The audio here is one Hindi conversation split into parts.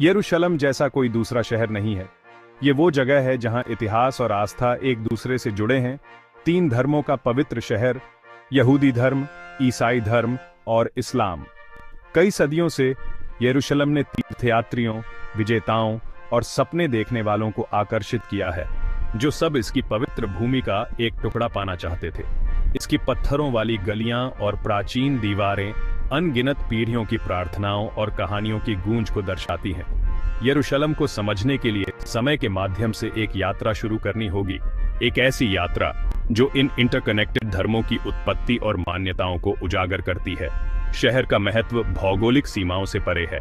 यरूशलेम जैसा कोई दूसरा शहर नहीं है। ये वो जगह है जहां इतिहास और आस्था एक दूसरे से जुड़े हैं। 3 धर्मों का पवित्र शहर, यहूदी धर्म, ईसाई धर्म और इस्लाम। कई सदियों से यरूशलेम ने तीर्थयात्रियों, विजेताओं और सपने देखने वालों को आकर्षित किया है, जो सब इसकी पवित्र भूमि का एक टुकड़ा पाना चाहते थे। इसकी पत्थरों वाली गलियां और प्राचीन दीवारें अनगिनत पीढ़ियों की प्रार्थनाओं और कहानियों की गूंज को दर्शाती हैं। यरूशलेम को समझने के लिए समय के माध्यम से एक यात्रा शुरू करनी होगी, एक ऐसी यात्रा जो इन इंटरकनेक्टेड धर्मों की उत्पत्ति और मान्यताओं को उजागर करती है। शहर का महत्व भौगोलिक सीमाओं से परे है।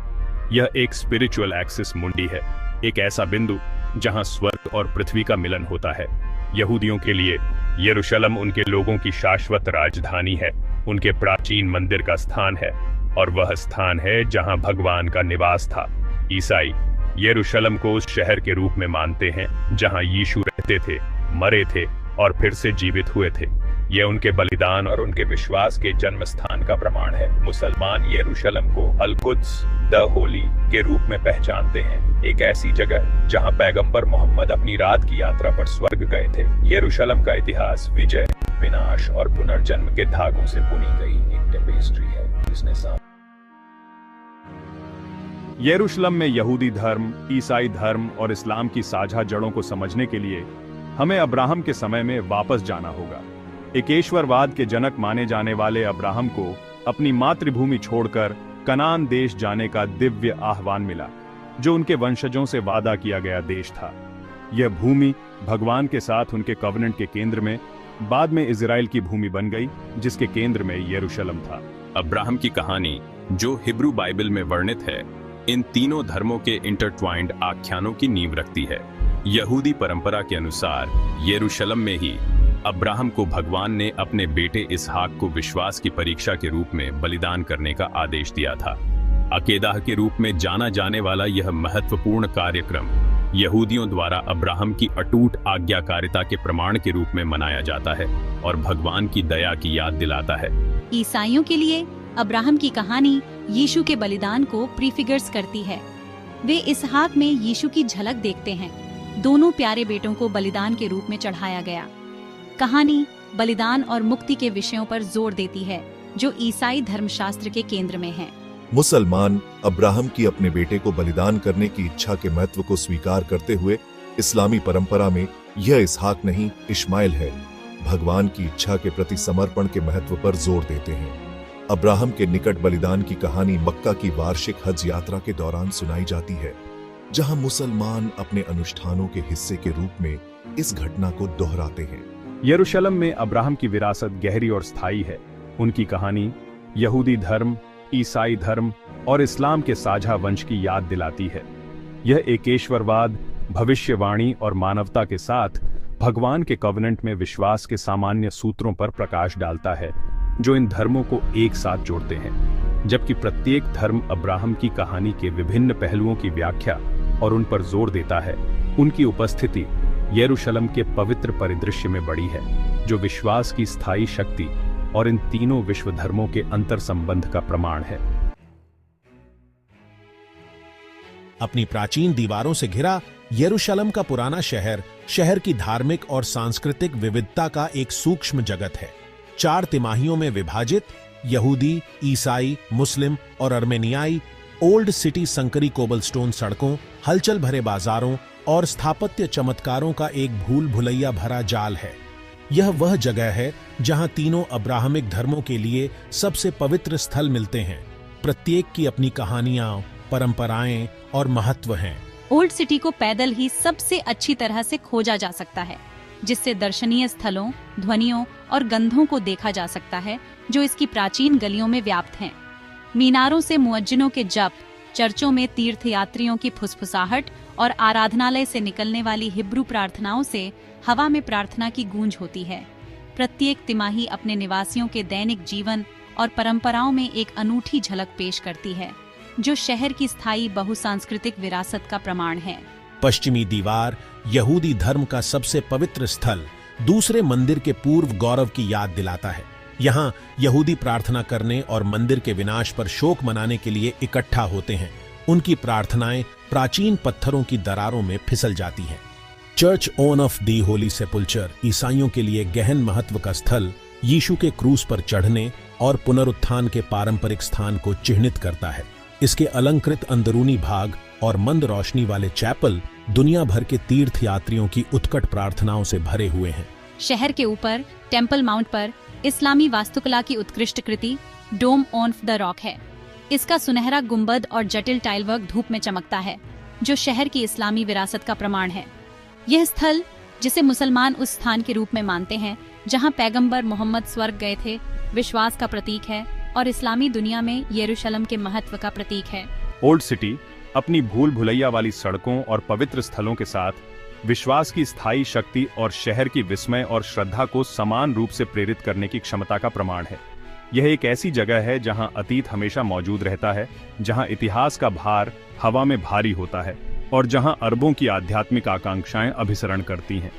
यह एक स्पिरिचुअल एक्सिस मुंडी है, एक ऐसा बिंदु जहां स्वर्ग और पृथ्वी का मिलन होता है। यहूदियों के लिए यरूशलेम उनके लोगों की शाश्वत राजधानी है, उनके प्राचीन मंदिर का स्थान है, और वह स्थान है जहां भगवान का निवास था। ईसाई यरूशलेम को उस शहर के रूप में मानते हैं जहां यीशु रहते थे, मरे थे और फिर से जीवित हुए थे। यह उनके बलिदान और उनके विश्वास के जन्म स्थान का प्रमाण है। मुसलमान यरूशलेम को अल-कुद्स, द होली के रूप में पहचानते हैं, एक ऐसी जगह जहां पैगंबर मोहम्मद अपनी रात की यात्रा पर स्वर्ग गए थे। यरूशलेम का इतिहास विजय, विनाश और पुनर्जन्म के धागों से बुनी गई एक टेपेस्ट्री है, जिसने यरूशलेम में यहूदी धर्म, ईसाई धर्म और इस्लाम की साझा जड़ों को समझने के लिए हमें अब्राहम के समय में वापस जाना होगा। एकेश्वरवाद के जनक माने जाने वाले अब्राहम को अपनी मातृभूमि छोड़कर कनान देश जाने का दिव्य आह्वान मिला, जो उनके वंशजों से वादा किया गया देश था। यह भूमि भगवान के साथ उनके कवनेंट के केंद्र में बाद में इजराइल की भूमि बन गई, जिसके केंद्र में यरूशलेम था। अब्राहम की कहानी, जो हिब्रू बाइबल में वर्णित है, इन तीनों धर्मों के इंटरट्वाइंड आख्यानों की नींव रखती है। यहूदी परंपरा के अनुसार यरूशलेम में ही अब्राहम को भगवान ने अपने बेटे इसहाक को विश्वास की परीक्षा के रूप में बलिदान करने का आदेश दिया था। अकेदाह के रूप में जाना जाने वाला यह महत्वपूर्ण कार्यक्रम यहूदियों द्वारा अब्राहम की अटूट आज्ञाकारिता के प्रमाण के रूप में मनाया जाता है और भगवान की दया की याद दिलाता है। ईसाइयों के लिए अब्राहम की कहानी यीशु के बलिदान को प्रीफिगर्स करती है। वे इसहाक में यीशु की झलक देखते हैं। दोनों प्यारे बेटों को बलिदान के रूप में चढ़ाया गया। कहानी बलिदान और मुक्ति के विषयों पर जोर देती है, जो ईसाई धर्मशास्त्र के केंद्र में है। मुसलमान अब्राहम की अपने बेटे को बलिदान करने की इच्छा के महत्व को स्वीकार करते हुए इस्लामी परंपरा में यह इसहाक नहीं, इश्माइल है, भगवान की इच्छा के प्रति समर्पण के महत्व पर जोर देते हैं। अब्राहम के निकट बलिदान की कहानी मक्का की वार्षिक हज यात्रा के दौरान सुनाई जाती है, जहां मुसलमान अपने अनुष्ठानों के हिस्से के रूप में इस घटना को दोहराते हैं। यरूशलेम में अब्राहम की विरासत गहरी और स्थायी है। उनकी कहानी यहूदी धर्म, ईसाई धर्म और इस्लाम के साझा वंश की याद दिलाती है। यह एकेश्वरवाद, भविष्यवाणी और मानवता के साथ भगवान के कवनेंट में विश्वास के सामान्य सूत्रों पर प्रकाश डालता है, जो इन धर्मों को एक साथ जोड़ते हैं। जबकि प्रत्येक धर्म अब्राहम की कहानी के विभिन्न पहलुओं की व्याख्या और उन पर जोर देता है, उनकी उपस्थिति यरूशलेम के पवित्र परिदृश्य में बड़ी है, जो विश्वास की स्थायी शक्ति और इन तीनों विश्व धर्मों के अंतर संबंध का प्रमाण है। अपनी प्राचीन दीवारों से घिरा यरूशलेम का पुराना शहर की धार्मिक और सांस्कृतिक विविधता का एक सूक्ष्म जगत है। 4 तिमाहियों में विभाजित यहूदी, ईसाई, मुस्लिम और अर्मेनियाई ओल्ड सिटी संकरी कोबलस्टोन सड़कों, हलचल भरे बाजारों और स्थापत्य चमत्कारों का एक भूल भुलैया भरा जाल है। यह वह जगह है जहां तीनों अब्राहमिक धर्मों के लिए सबसे पवित्र स्थल मिलते हैं। प्रत्येक की अपनी कहानियां, परंपराएं और महत्व हैं। ओल्ड सिटी को पैदल ही सबसे अच्छी तरह से खोजा जा सकता है, जिससे दर्शनीय स्थलों, ध्वनियों और गंधों को देखा जा सकता है, जो इसकी प्राचीन गलियों में व्याप्त हैं। मीनारों से मुअज्जिनों के जप, चर्चों में तीर्थयात्रियों की फुसफुसाहट और आराधनालय से निकलने वाली हिब्रू प्रार्थनाओं से हवा में प्रार्थना की गूंज होती है। प्रत्येक तिमाही अपने निवासियों के दैनिक जीवन और परंपराओं में एक अनूठी झलक पेश करती है, जो शहर की स्थायी बहुसांस्कृतिक विरासत का प्रमाण है। पश्चिमी दीवार यहूदी धर्म का सबसे पवित्र स्थल, दूसरे मंदिर के पूर्व गौरव की याद दिलाता है। यहाँ यहूदी प्रार्थना करने और मंदिर के विनाश पर शोक मनाने के लिए इकट्ठा होते हैं। उनकी प्रार्थनाएं प्राचीन पत्थरों की दरारों में फिसल जाती हैं। Church on of the holy sepulchre ईसाइयों के लिए गहन महत्व का स्थल यीशु के क्रूस पर चढ़ने और पुनरुत्थान के पारंपरिक स्थान को चिह्नित करता है। इसके अलंकृत अंदरूनी भाग और मंद रोशनी वाले चैपल दुनिया भर के तीर्थ यात्रियों की उत्कट प्रार्थनाओं से भरे हुए हैं। शहर के ऊपर टेम्पल माउंट पर इस्लामी वास्तुकला की उत्कृष्ट कृति डोम ऑन द रॉक है। इसका सुनहरा गुंबद और जटिल टाइलवर्क धूप में चमकता है, जो शहर की इस्लामी विरासत का प्रमाण है। यह स्थल, जिसे मुसलमान उस स्थान के रूप में मानते हैं जहां पैगंबर मोहम्मद स्वर्ग गए थे, विश्वास का प्रतीक है और इस्लामी दुनिया में यरूशलेम के महत्व का प्रतीक है। ओल्ड सिटी अपनी भूल भुलैया वाली सड़कों और पवित्र स्थलों के साथ विश्वास की स्थायी शक्ति और शहर की विस्मय और श्रद्धा को समान रूप से प्रेरित करने की क्षमता का प्रमाण है। यह एक ऐसी जगह है जहां अतीत हमेशा मौजूद रहता है, जहां इतिहास का भार हवा में भारी होता है और जहां अरबों की आध्यात्मिक आकांक्षाएं अभिसरण करती हैं।